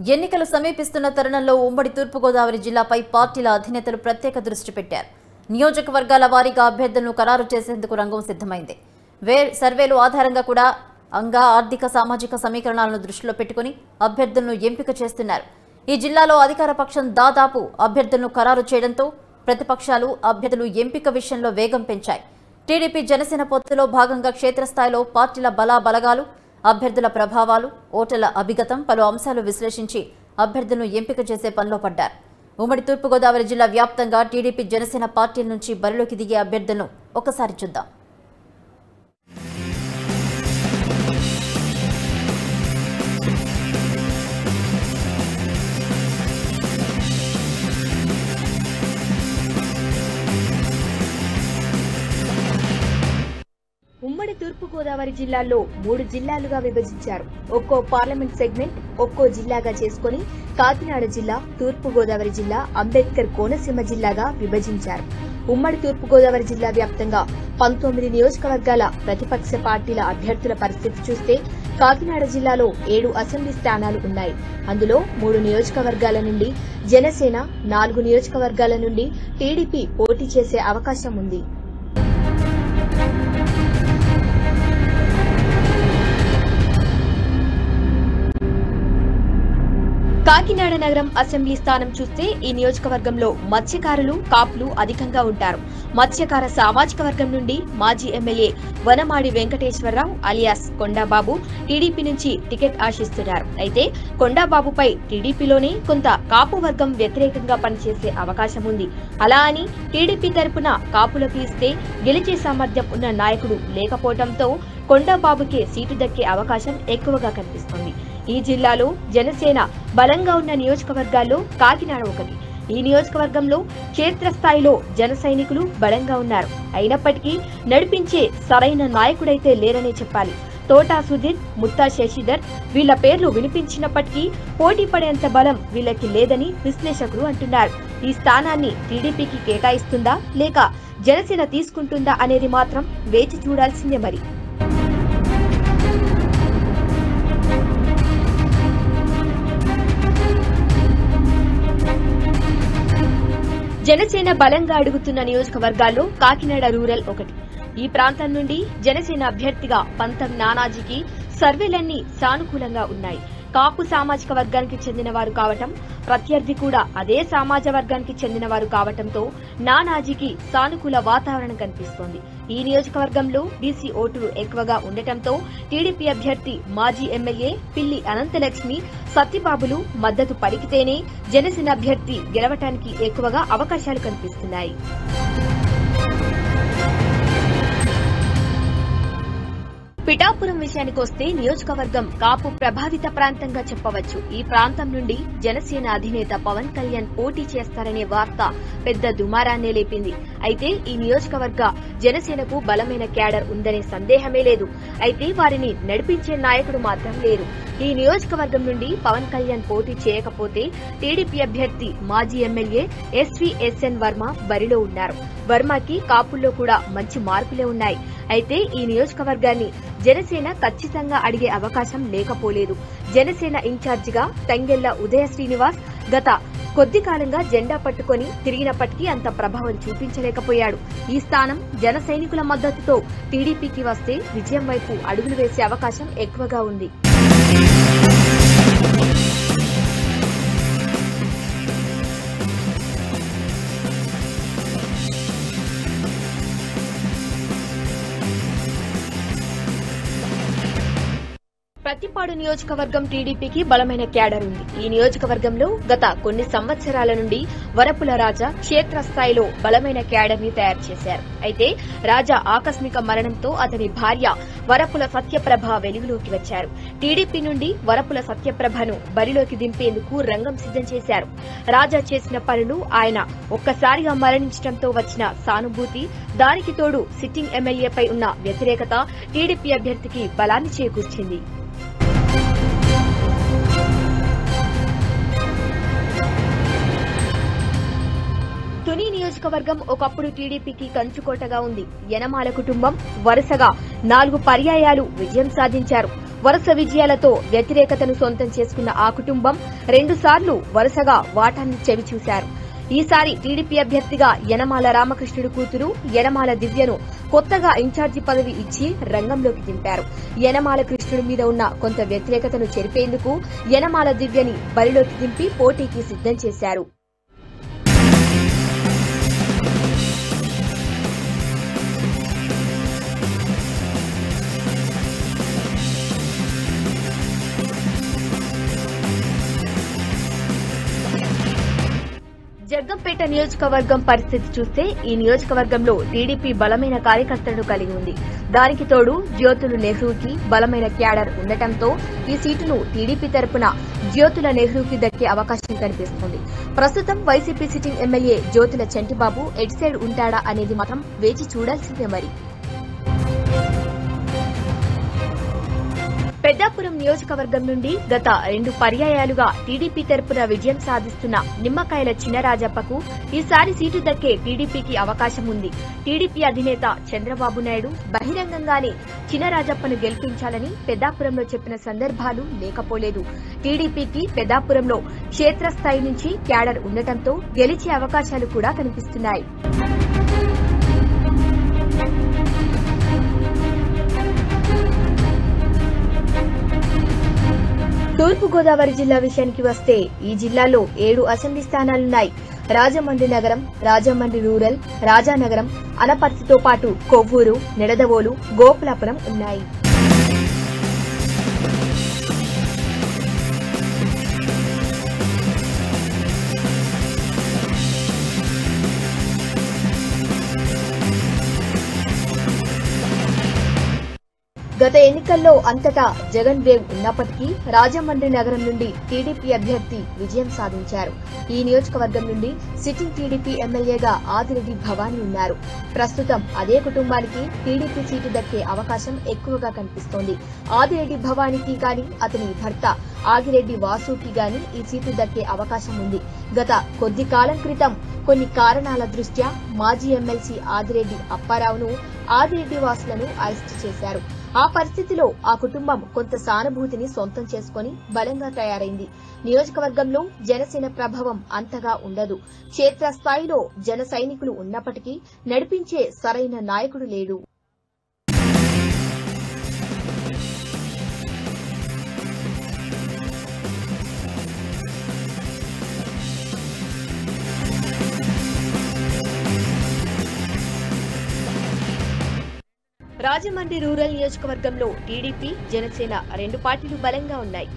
ఎన్నికలు సమీపిస్తున్న తరుణంలో ఉమ్మడి తూర్పుగోదావరి జిల్లాపై పార్టీల అధినేతలు ప్రత్యేక దృష్టి పెట్టారు. నియోజకవర్గాల వారీగా అభ్యర్థులను ఖరారు చేసేందుకు రంగం సిద్ధమైంది. సర్వేలు ఆధారంగా కూడా ఆర్థిక సామాజిక సమీకరణాలను దృష్టిలో పెట్టుకుని అభ్యర్థులను ఎంపిక చేస్తున్నారు. ఈ జిల్లాలో అధికార పక్షం దాదాపు అభ్యర్థులను ఖరారు చేయడంతో ప్రతిపక్షాలు అభ్యర్థులు ఎంపిక విషయంలో వేగం పెంచాయి. టీడీపీ జనసేన పొత్తులో భాగంగా క్షేత్రస్థాయిలో పార్టీల బలాబలగాలు, అభ్యర్థుల ప్రభావాలు, ఓటర్ల అభిగతం పలు అంశాలు విశ్లేషించి అభ్యర్థులను ఎంపిక చేసే పనిలో పడ్డారు. ఉమ్మడి తూర్పుగోదావరి జిల్లా వ్యాప్తంగా టీడీపీ జనసేన పార్టీల నుంచి బరిలోకి దిగే అభ్యర్థులను ఒకసారి చూద్దాం. ఉమ్మడి తూర్పుగోదావరి జిల్లాలో 3 జిల్లాలుగా విభజించారు. ఒక్కో పార్లమెంట్ సెగ్మెంట్ ఒక్కో జిల్లాగా చేసుకుని కాకినాడ జిల్లా, తూర్పుగోదావరి జిల్లా, అంబేద్కర్ కోనసీమ జిల్లాగా విభజించారు. ఉమ్మడి తూర్పుగోదావరి జిల్లా వ్యాప్తంగా 19 నియోజకవర్గాల ప్రతిపక్ష పార్టీల అభ్యర్థుల పరిస్థితి చూస్తే కాకినాడ జిల్లాలో 7 అసెంబ్లీ స్థానాలు ఉన్నాయి. అందులో 3 నియోజకవర్గాల నుండి జనసేన, 4 నియోజకవర్గాల నుండి టీడీపీ పోటీ చేసే అవకాశం ఉంది. కాకినాడ నగరం అసెంబ్లీ స్థానం చూస్తే ఈ నియోజకవర్గంలో మత్స్యకారులు, కాపులు అధికంగా ఉంటారు. మత్స్యకార సామాజిక వర్గం నుండి మాజీ ఎమ్మెల్యే వనమాడి వెంకటేశ్వరరావు అలియాస్ కొండాబాబు టీడీపీ నుంచి టికెట్ ఆశిస్తున్నారు. అయితే కొండాబాబుపై టీడీపీలోనే కొంత కాపు వర్గం వ్యతిరేకంగా పనిచేసే అవకాశం ఉంది. అలా అని టీడీపీ తరపున కాపులకు ఇస్తే గెలిచే సామర్థ్యం ఉన్న నాయకుడు లేకపోవడంతో కొండాబాబుకే సీటు దక్కే అవకాశం ఎక్కువగా కనిపిస్తోంది. ఈ జిల్లాలో జనసేన బలంగా ఉన్న నియోజకవర్గాల్లో కాకినాడ ఒకటి. ఈ నియోజకవర్గంలో క్షేత్రస్థాయిలో జన సైనికులు బలంగా ఉన్నారు. అయినప్పటికీ నడిపించే సరైన నాయకుడైతే లేరనే చెప్పాలి. తోటా సుధీర్, ముత్తా శశిధర్ వీళ్ల పేర్లు వినిపించినప్పటికీ పోటీ పడేంత బలం వీళ్లకి లేదని విశ్లేషకులు అంటున్నారు. ఈ స్థానాన్ని టీడీపీకి కేటాయిస్తుందా లేక జనసేన తీసుకుంటుందా అనేది మాత్రం వేచి చూడాల్సిందే. మరి జనసేన బలంగా అడుగుతున్న నియోజకవర్గాల్లో కాకినాడ రూరల్ ఒకటి. ఈ ప్రాంతం నుండి జనసేన అభ్యర్థిగా పంతం నానాజీకి సర్వేలన్నీ సానుకూలంగా ఉన్నాయి. కాపు సామాజిక వర్గానికి చెందిన వారు కావటం, ప్రత్యర్థి కూడా అదే సమాజ వర్గానికి చెందిన వారు కావటంతో నానాజీకి సానుకూల వాతావరణం కనిపిస్తోంది. ఈ నియోజకవర్గంలో బీసీ ఓటులు ఎక్కువగా ఉండటంతో టీడీపీ అభ్యర్థి మాజీ ఎమ్మెల్యే పిల్లి అనంతలక్ష్మి, సత్యబాబులు మద్దతు పలికితేనే జనసేన అభ్యర్థి గెలవటానికి ఎక్కువగా అవకాశాలు కనిపిస్తున్నాయి. పిఠాపురం విషయానికొస్తే నియోజకవర్గం కాపు ప్రభావిత ప్రాంతంగా చెప్పవచ్చు. ఈ ప్రాంతం నుండి జనసేన అధినేత పవన్ కళ్యాణ్ పోటీ చేస్తారనే వార్త పెద్ద దుమారాన్నే లేపింది. అయితే ఈ నియోజకవర్గ జనసేనకు బలమైన క్యాడర్ ఉందనే సందేహమే లేదు. అయితే వారిని నడిపించే నాయకుడు మాత్రం లేరు. ఈ నియోజకవర్గం నుండి పవన్ కళ్యాణ్ పోటీ చేయకపోతే టీడీపీ అభ్యర్థి మాజీ ఎమ్మెల్యే ఎస్వీఎస్ఎన్ వర్మ బరిలో ఉన్నారు. వర్మకి కాపుల్లో కూడా మంచి మార్పులే ఉన్నాయి. అయితే ఈ నియోజకవర్గాన్ని జనసేన ఖచ్చితంగా అడిగే అవకాశం లేకపోలేదు. జనసేన ఇన్ఛార్జిగా తంగెళ్ల ఉదయ శ్రీనివాస్ గత కొద్ది కాలంగా జెండా పట్టుకుని తిరిగినప్పటికీ అంత ప్రభావం చూపించలేకపోయాడు. ఈ స్థానం జన సైనికుల మద్దతుతో టీడీపీకి వస్తే విజయం వైపు అడుగులు వేసే అవకాశం ఎక్కువగా ఉంది. ప్రతిపాడు నియోజకవర్గం టీడీపీకి బలమైన క్యాడర్ ఉంది. ఈ నియోజకవర్గంలో గత కొన్ని సంవత్సరాల నుండి వరపుల రాజా క్షేత్రస్థాయిలో బలమైన క్యాడర్ ని తయారు చేశారు. అయితే రాజా ఆకస్మిక మరణంతో అతని భార్య వరపుల సత్యప్రభ వెలుగులోకి వచ్చారు. టీడీపీ నుండి వరపుల సత్యప్రభను బరిలోకి దింపేందుకు రంగం సిద్దం చేశారు. రాజా చేసిన పనులు, ఆయన ఒక్కసారిగా మరణించడంతో వచ్చిన సానుభూతి, దానికి తోడు సిట్టింగ్ ఎమ్మెల్యేపై ఉన్న వ్యతిరేకత టీడీపీ అభ్యర్థికి బలాన్ని చేకూర్చింది. తుని నియోజకవర్గం ఒకప్పుడు టీడీపీకి కంచుకోటగా ఉంది. యనమాల కుటుంబం వరుసగా 4 పర్యాయాలు విజయం సాధించారు. వరుస విజయాలతో వ్యతిరేకతను సొంతం చేసుకున్న ఆ కుటుంబం 2 సార్లు వరుసగా వాటాన్ని చెవిచూశారు. ఈసారి టీడీపీ అభ్యర్థిగా యనమాల రామకృష్ణుడు కూతురు యనమాల దివ్యను కొత్తగా ఇన్ఛార్జి పదవి ఇచ్చి రంగంలోకి దింపారు. యనమాల కృష్ణుడి మీద ఉన్న కొంత వ్యతిరేకతను చెరిపేందుకు యనమాల దివ్యని బరిలోకి దింపి పోటీకి సిద్ధం చేశారు. జగ్గంపేట నియోజకవర్గం పరిస్థితి చూస్తే ఈ నియోజకవర్గంలో టీడీపీ బలమైన కార్యకర్తలను కలిగి ఉంది. దానికి తోడు జ్యోతుల నెహ్రూకి బలమైన క్యాడర్ ఉండటంతో ఈ సీటును టీడీపీ తరపున జ్యోతుల నెహ్రూకి దక్కే అవకాశం కనిపిస్తోంది. ప్రస్తుతం YCP sitting MLA Jyothula Chantibabu ఎటు సైడ్ ఉంటాడా అనేది మాత్రం వేచి చూడాల్సిందే. మరి పెద్దాపురం నియోజకవర్గం నుండి గత 2 పర్యాయాలుగా టీడీపీ తరపున విజయం సాధిస్తున్న నిమ్మకాయల చినరాజప్పకు ఈసారి సీటు దక్కే టీడీపీకి అవకాశం ఉంది. టీడీపీ అధినేత చంద్రబాబు నాయుడు బహిరంగంగానే చినరాజప్పను గెలిపించాలని పెద్దాపురంలో చెప్పిన సందర్భాలు లేకపోలేదు. టీడీపీకి పెద్దాపురంలో క్షేత్రస్థాయి నుంచి క్యాడర్ ఉండటంతో గెలిచే అవకాశాలు కూడా కనిపిస్తున్నాయి. తూర్పు గోదావరి జిల్లా విషయానికి వస్తే ఈ జిల్లాలో 7 అసెంబ్లీ స్థానాలున్నాయి. రాజమండ్రి నగరం, రాజమండ్రి రూరల్, రాజానగరం, అనపర్తితో పాటు కొవ్వూరు, నిడదవోలు, గోపులాపురం ఉన్నాయి. గత ఎన్నికల్లో అంతటా జగన్ వేవ్ ఉన్నప్పటికీ రాజమండ్రి నగరం నుండి టీడీపీ అభ్యర్థి విజయం సాధించారు. ఈ నియోజకవర్గం నుండి సిట్టింగ్ టీడీపీ ఎమ్మెల్యేగా ఆదిరెడ్డి భవానీ ఉన్నారు. ప్రస్తుతం అదే కుటుంబానికి టీడీపీ సీటు దక్కే అవకాశం ఎక్కువగా కనిపిస్తోంది. ఆదిరెడ్డి భవానీకి గాని అతని భర్త ఆగిరెడ్డి వాసుకి గాని ఈ సీటు దక్కే అవకాశం ఉంది. గత కొద్ది కాలం క్రితం కొన్ని కారణాల దృష్ట్యా మాజీ ఎమ్మెల్సీ ఆదిరెడ్డి అప్పారావును ఆదిరెడ్డి వాసులను అరెస్టు చేశారు. ఆ పరిస్థితిలో ఆ కుటుంబం కొంత సానుభూతిని సొంతం చేసుకుని బలంగా తయారైంది. నియోజకవర్గంలో జనసేన ప్రభావం అంతగా ఉండదు. క్షేత్రస్థాయిలో జన సైనికులు ఉన్నప్పటికీ నడిపించే సరైన నాయకుడు లేడు. రాజమండ్రి రూరల్ నియోజకవర్గంలో టీడీపీ, జనసేన 2 పార్టీలు బలంగా ఉన్నాయి.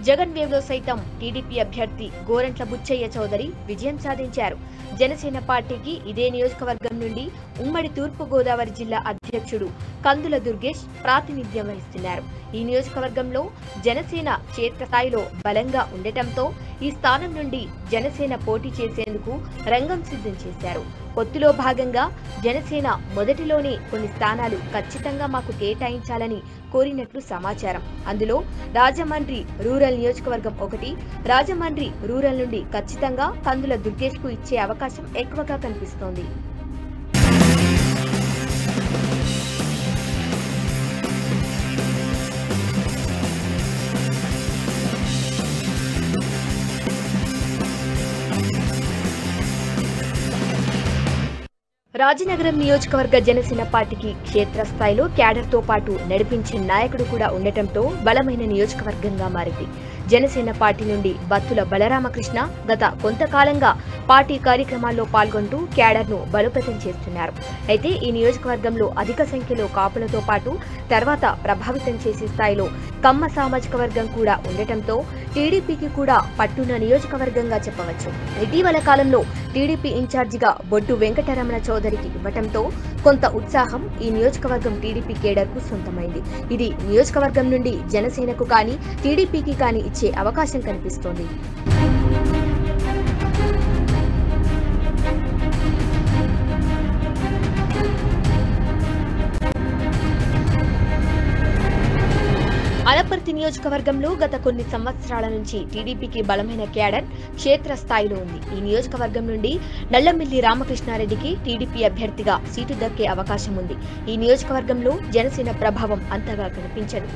జగన్ వేవ్ లో సైతం టీడీపీ అభ్యర్థి గోరంట్ల బుచ్చయ్య చౌదరి విజయం సాధించారు. జనసేన పార్టీకి ఇదే నియోజకవర్గం నుండి ఉమ్మడి తూర్పు గోదావరి జిల్లా అధ్యక్షుడు కందుల దుర్గేష్ ప్రాతినిధ్యం వహిస్తున్నారు. ఈ నియోజకవర్గంలో జనసేన క్షేత్రస్థాయిలో బలంగా ఉండటంతో ఈ స్థానం నుండి జనసేన పోటీ చేసేందుకు రంగం సిద్ధం చేశారు. పొత్తులో భాగంగా జనసేన మొదటిలోనే కొన్ని స్థానాలు ఖచ్చితంగా మాకు కేటాయించాలని కోరినట్లు సమాచారం. అందులో రాజమండ్రి రూరల్ నియోజకవర్గం ఒకటి. రాజమండ్రి రూరల్ నుండి ఖచ్చితంగా కందుల దుర్గేష్ కు ఇచ్చే అవకాశం ఎక్కువగా కనిపిస్తోంది. రాజనగరం నియోజకవర్గ జనసేన పార్టీకి క్షేత్రస్థాయిలో క్యాడర్ తో పాటు నడిపించే నాయకుడు కూడా ఉండటంతో బలమైన నియోజకవర్గంగా మారింది. జనసేన పార్టీ నుండి బత్తుల బలరామకృష్ణ గత కొంతకాలంగా పార్టీ కార్యక్రమాల్లో పాల్గొంటూ క్యాడర్ ను బలోపేతం చేస్తున్నారు. అయితే ఈ నియోజకవర్గంలో అధిక సంఖ్యలో కాపులతో పాటు తర్వాత ప్రభావితం చేసే స్థాయిలో కమ్మ సామాజిక వర్గం కూడా ఉండటంతో టీడీపీకి కూడా పట్టున్న నియోజకవర్గంగా చెప్పవచ్చు. ఇటీవల కాలంలో టీడీపీ ఇన్ఛార్జిగా బొడ్డు వెంకటరమణ చౌదరికి ఇవ్వటంతో కొంత ఉత్సాహం ఈ నియోజకవర్గం టీడీపీ కేడర్ కు సొంతమైంది. ఇది నియోజకవర్గం నుండి జనసేనకు కానీ టీడీపీకి కానీ ఇచ్చే అవకాశం కనిపిస్తోంది. అనపర్తి నియోజకవర్గంలో గత కొన్ని సంవత్సరాల నుంచి టీడీపీకి బలమైన క్యాడర్ క్షేత్రస్థాయిలో ఉంది. ఈ నియోజకవర్గం నుండి నల్లమిల్లి రామకృష్ణారెడ్డికి టీడీపీ అభ్యర్థిగా సీటు దక్కే అవకాశం ఉంది. ఈ నియోజకవర్గంలో జనసేన ప్రభావం అంతగా కనిపించదు.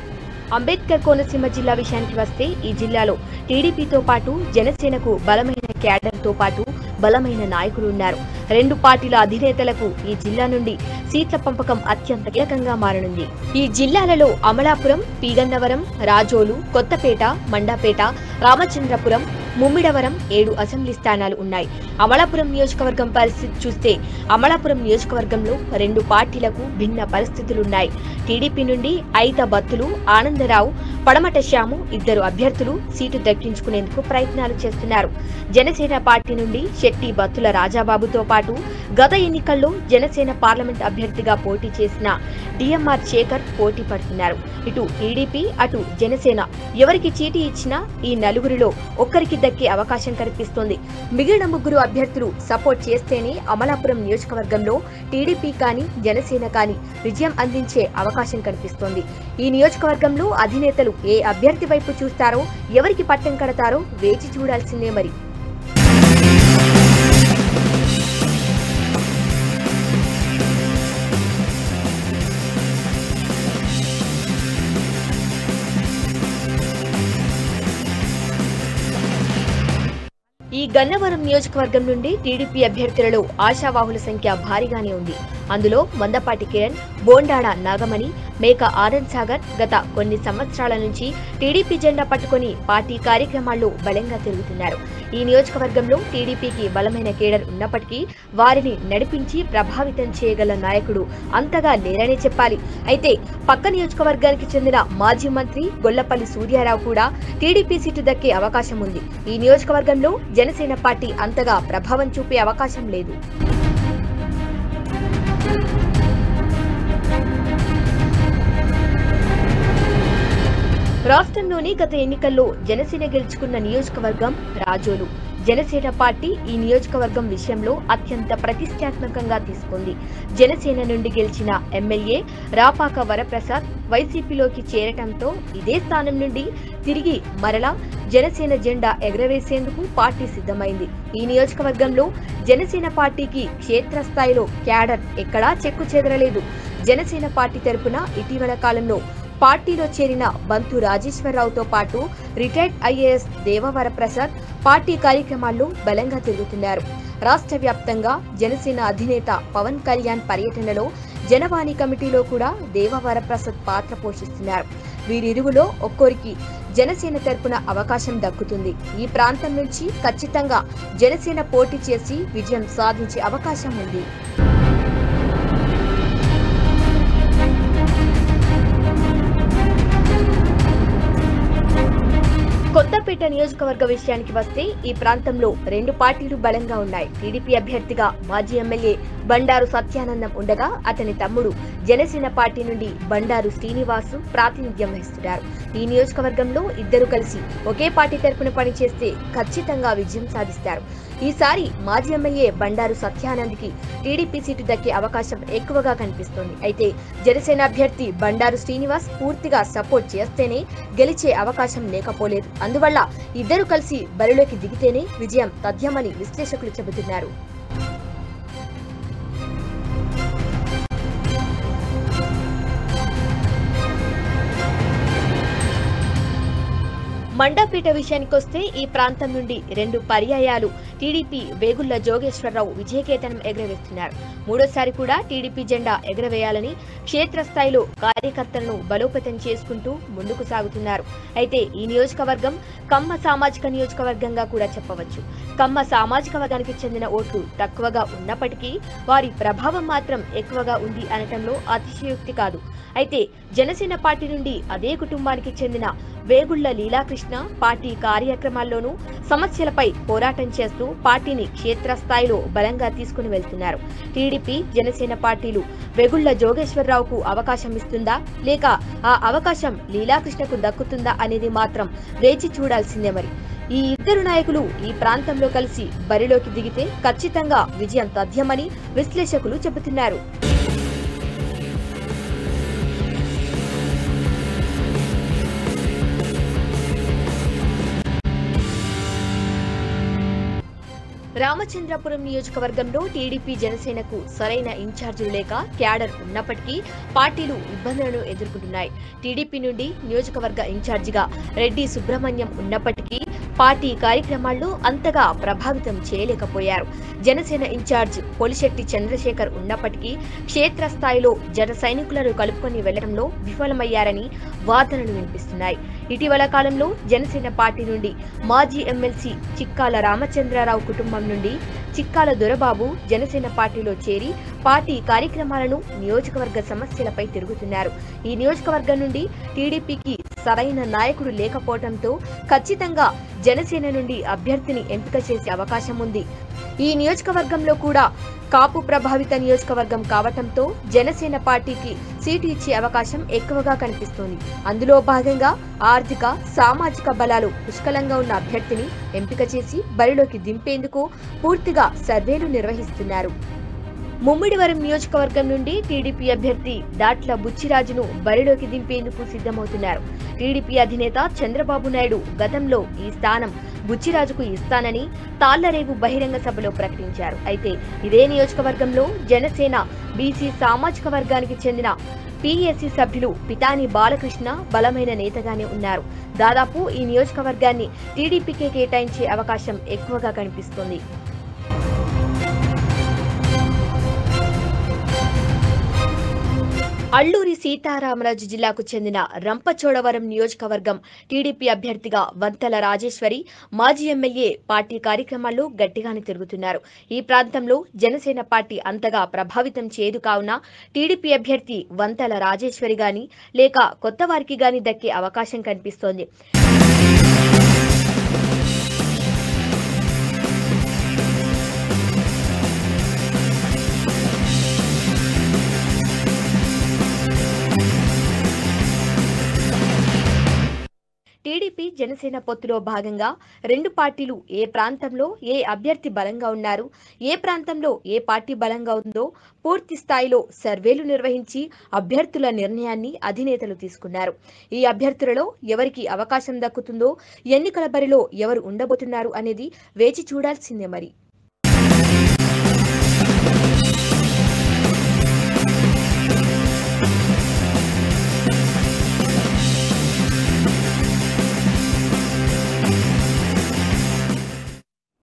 అంబేద్కర్ కోనసీమ జిల్లా విషయానికి వస్తే ఈ జిల్లాలో టీడీపీతో పాటు జనసేనకు బలమైన క్యాడర్తో పాటు బలమైన నాయకులు ఉన్నారు. రెండు పార్టీల అధినేతలకు ఈ జిల్లా నుండి సీట్ల పంపకం అత్యంత కీలకంగా మారనుంది. ఈ జిల్లాలలో అమలాపురం, పీగన్నవరం, రాజోలు, కొత్తపేట, మండపేట, రామచంద్రపురం, ముమ్మిడవరం 7 అసెంబ్లీ స్థానాలు ఉన్నాయి. అమలాపురం నియోజకవర్గం పరిస్థితి చూస్తే అమలాపురం నియోజకవర్గంలో రెండు పార్టీలకు భిన్న పరిస్థితులున్నాయి. టీడీపీ నుండి ఐత బత్తులు, ఆనందరావు, పడమట శ్యాము ఇద్దరు అభ్యర్థులు సీటు దక్కించుకునేందుకు ప్రయత్నాలు చేస్తున్నారు. జనసేన పార్టీ నుండి శెట్టి బత్తుల రాజాబాబుతో పాటు గత ఎన్నికల్లో జనసేన పార్లమెంట్ అభ్యర్థిగా పోటీ చేసిన డిఎంఆర్ శేఖర్ పోటీ పడుతున్నారు. ఇటు టీడీపీ అటు జనసేన ఎవరికి చీటీ ఇచ్చినా ఈ నలుగురిలో ఒక్కరికి దక్కే అవకాశం కనిపిస్తోంది. మిగిలిన ముగ్గురు అభ్యర్థులు సపోర్ట్ చేస్తేనే అమలాపురం నియోజకవర్గంలో టీడీపీ కానీ జనసేన కానీ విజయం అందించే అవకాశం కనిపిస్తోంది. ఈ నియోజకవర్గంలో అధినేతలు ఏ అభ్యర్థి వైపు చూస్తారో, ఎవరికి పట్టం కడతారో వేచి చూడాల్సిందే మరి. ఈ గన్నవరం నియోజకవర్గం నుండి టీడీపీ అభ్యర్థులలో ఆశావాహుల సంఖ్య భారీగానే ఉంది. అందులో మందపాటి కిరణ్, బోండాడ నాగమణి, మేక ఆనంద్ సాగర్ గత కొన్ని సంవత్సరాల నుంచి టీడీపీ జెండా పట్టుకుని పార్టీ కార్యక్రమాల్లో బలంగా తిరుగుతున్నారు. ఈ నియోజకవర్గంలో టీడీపీకి బలమైన కేడర్ ఉన్నప్పటికీ వారిని నడిపించి ప్రభావితం చేయగల నాయకుడు అంతగా లేరనే చెప్పాలి. అయితే పక్క నియోజకవర్గానికి చెందిన మాజీ మంత్రి గొల్లపల్లి సూర్యారావు కూడా టీడీపీ సీటు దక్కే అవకాశం ఉంది. ఈ నియోజకవర్గంలో జనసేన పార్టీ అంతగా ప్రభావం చూపే అవకాశం లేదు. రాష్ట్రంలోని గత ఎన్నికల్లో జనసేన గెలుచుకున్న నియోజకవర్గం రాజోలు. జనసేన పార్టీ ఈ నియోజకవర్గం విషయంలో అత్యంత ప్రతిష్టాత్మకంగా తీసుకుంది. జనసేన నుండి గెలిచిన ఎమ్మెల్యే రాపాక వరప్రసాద్ వైసీపీలోకి చేరటంతో ఇదే స్థానం నుండి తిరిగి మరలా జనసేన జెండా ఎగరవేసేందుకు పార్టీ సిద్ధమైంది. ఈ నియోజకవర్గంలో జనసేన పార్టీకి క్షేత్రస్థాయిలో క్యాడర్ ఎక్కడా చెక్కు చెదరలేదు. జనసేన పార్టీ తరపున ఇటీవల కాలంలో పార్టీలో చేరిన బంతు రాజేశ్వరరావుతో పాటు రిటైర్డ్ ఐఏఎస్ దేవవరప్రసాద్ పార్టీ కార్యక్రమాల్లో బలంగా తిరుగుతున్నారు. రాష్ట్ర వ్యాప్తంగా జనసేన అధినేత పవన్ కళ్యాణ్ పర్యటనలో జనవాణి కమిటీలో కూడా దేవవరప్రసాద్ పాత్ర పోషిస్తున్నారు. వీరిరువులో ఒక్కొరికి జనసేన తరపున అవకాశం దక్కుతుంది. ఈ ప్రాంతం నుంచి ఖచ్చితంగా జనసేన పోటీ చేసి విజయం సాధించే అవకాశం ఉంది. కొత్తపేట నియోజకవర్గ విషయానికి వస్తే ఈ ప్రాంతంలో రెండు పార్టీలు బలంగా ఉన్నాయి. టీడీపీ అభ్యర్థిగా మాజీ ఎమ్మెల్యే బండారు సత్యానందం ఉండగా అతని తమ్ముడు జనసేన పార్టీ నుండి బండారు శ్రీనివాసు ప్రాతినిధ్యం వహిస్తున్నారు. ఈ నియోజకవర్గంలో ఇద్దరు కలిసి ఒకే పార్టీ తరపున పనిచేస్తే ఖచ్చితంగా విజయం సాధిస్తారు. ఈసారి మాజీ ఎమ్మెల్యే బండారు సత్యానంద్కి టీడీపీ సీటు దక్కే అవకాశం ఎక్కువగా కనిపిస్తోంది. అయితే జనసేన అభ్యర్థి బండారు శ్రీనివాస్ పూర్తిగా సపోర్ట్ చేస్తేనే గెలిచే అవకాశం లేకపోలేదు. అందువల్ల ఇద్దరు కలిసి బరిలోకి దిగితేనే విజయం తథ్యమని విశ్లేషకులు చెబుతున్నారు. మండపేట విషయానికొస్తే ఈ ప్రాంతం నుండి రెండు పర్యాయాలు టీడీపీ వేగుళ్ల జోగేశ్వరరావు విజయకేతనం ఎగరవేస్తున్నారు. మూడోసారి కూడా టీడీపీ జెండా ఎగరవేయాలని క్షేత్రస్థాయిలో కార్యకర్తలను బలోపేతం చేసుకుంటూ ముందుకు సాగుతున్నారు. అయితే ఈ నియోజకవర్గం కమ్మ సామాజిక నియోజకవర్గంగా కూడా చెప్పవచ్చు. కమ్మ సామాజిక వర్గానికి చెందిన ఓట్లు తక్కువగా ఉన్నప్పటికీ వారి ప్రభావం మాత్రం ఎక్కువగా ఉంది అనటంలో అతిశయోక్తి కాదు. అయితే జనసేన పార్టీ నుండి అదే కుటుంబానికి చెందిన వేగుళ్ల లీలాకృష్ణ పార్టీ కార్యక్రమాల్లోనూ సమస్యలపై పోరాటం చేస్తూ పార్టీని క్షేత్రస్థాయిలో బలంగా తీసుకుని వెళ్తున్నారు. టీడీపీ జనసేన పార్టీలు వేగుళ్ల జోగేశ్వరరావుకు అవకాశం ఇస్తుందా లేక ఆ అవకాశం లీలాకృష్ణకు దక్కుతుందా అనేది మాత్రం వేచి చూడాల్సిందే. మరి ఈ ఇద్దరు నాయకులు ఈ ప్రాంతంలో కలిసి బరిలోకి దిగితే ఖచ్చితంగా విజయం తథ్యమని విశ్లేషకులు చెబుతున్నారు. రామచంద్రపురం నియోజకవర్గంలో టీడీపీ జనసేనకు సరైన ఇన్ఛార్జీలు లేక క్యాడర్ ఉన్నప్పటికీ పార్టీలు ఇబ్బందులను ఎదుర్కొంటున్నాయి. టీడీపీ నుండి నియోజకవర్గ ఇన్ఛార్జిగా రెడ్డి సుబ్రహ్మణ్యం ఉన్నప్పటికీ పార్టీ కార్యక్రమాల్లో అంతగా ప్రభావితం చేయలేకపోయారు. జనసేన ఇన్ఛార్జ్ పొలిశెట్టి చంద్రశేఖర్ ఉన్నప్పటికీ క్షేత్రస్థాయిలో జన సైనికులను కలుపుకొని వెళ్లడంలో విఫలమయ్యారని వాదనలు వినిపిస్తున్నాయి. ఇటీవల కాలంలో జనసేన పార్టీ నుండి మాజీ ఎమ్మెల్సీ చిక్కాల రామచంద్రరావు కుటుంబం నుండి చిక్కాల దొరబాబు జనసేన పార్టీలో చేరి పార్టీ కార్యక్రమాలను నియోజకవర్గ సమస్యలపై తిరుగుతున్నారు. ఈ నియోజకవర్గం నుండి టీడీపీకి సరైన నాయకుడు లేకపోవడంతో ఖచ్చితంగా జనసేన నుండి అభ్యర్థిని ఎంపిక చేసే అవకాశం ఉంది. ఈ నియోజకవర్గంలో కూడా కాపు ప్రభావిత నియోజకవర్గం కావటంతో జనసేన పార్టీకి సీటు ఇచ్చే అవకాశం ఎక్కువగా కనిపిస్తోంది. అందులో భాగంగా ఆర్థిక సామాజిక బలాలు పుష్కలంగా ఉన్న అభ్యర్థిని ఎంపిక చేసి బరిలోకి దింపేందుకు పూర్తిగా సర్వేలు నిర్వహిస్తున్నారు. ముమ్మిడివరం నియోజకవర్గం నుండి టీడీపీ అభ్యర్థి దాట్ల బుచ్చిరాజును బరిలోకి దింపేందుకు సిద్ధమవుతున్నారు. టీడీపీ అధినేత చంద్రబాబు నాయుడు గతంలో ఈ స్థానం బుచ్చిరాజుకు ఇస్తానని తాళ్లరేవు బహిరంగ సభలో ప్రకటించారు. అయితే ఇదే నియోజకవర్గంలో జనసేన బీసీ సామాజిక వర్గానికి చెందిన పీఎస్సీ సభ్యులు పితాని బాలకృష్ణ బలమైన నేతగానే ఉన్నారు. దాదాపు ఈ నియోజకవర్గాన్ని టీడీపీకే కేటాయించే అవకాశం ఎక్కువగా కనిపిస్తోంది. అల్లూరి సీతారామరాజు జిల్లాకు చెందిన రంపచోడవరం నియోజకవర్గం టీడీపీ అభ్యర్థిగా వంతల రాజేశ్వరి మాజీ ఎమ్మెల్యే పార్టీ కార్యక్రమాల్లో గట్టిగానే తిరుగుతున్నారు. ఈ ప్రాంతంలో జనసేన పార్టీ అంతగా ప్రభావితం చేయదు కావున టీడీపీ అభ్యర్థి వంతల రాజేశ్వరి గాని లేక కొత్త వారికి గాని దక్కే అవకాశం కనిపిస్తోంది. టీడీపీ జనసేన పొత్తులో భాగంగా రెండు పార్టీలు ఏ ప్రాంతంలో ఏ అభ్యర్థి బలంగా ఉన్నారు, ఏ ప్రాంతంలో ఏ పార్టీ బలంగా ఉందో పూర్తి స్థాయిలో సర్వేలు నిర్వహించి అభ్యర్థుల నిర్ణయాన్ని అధినేతలు తీసుకున్నారు. ఈ అభ్యర్థులలో ఎవరికి అవకాశం దక్కుతుందో, ఎన్నికల బరిలో ఎవరు ఉండబోతున్నారు అనేది వేచి చూడాల్సిందే మరి.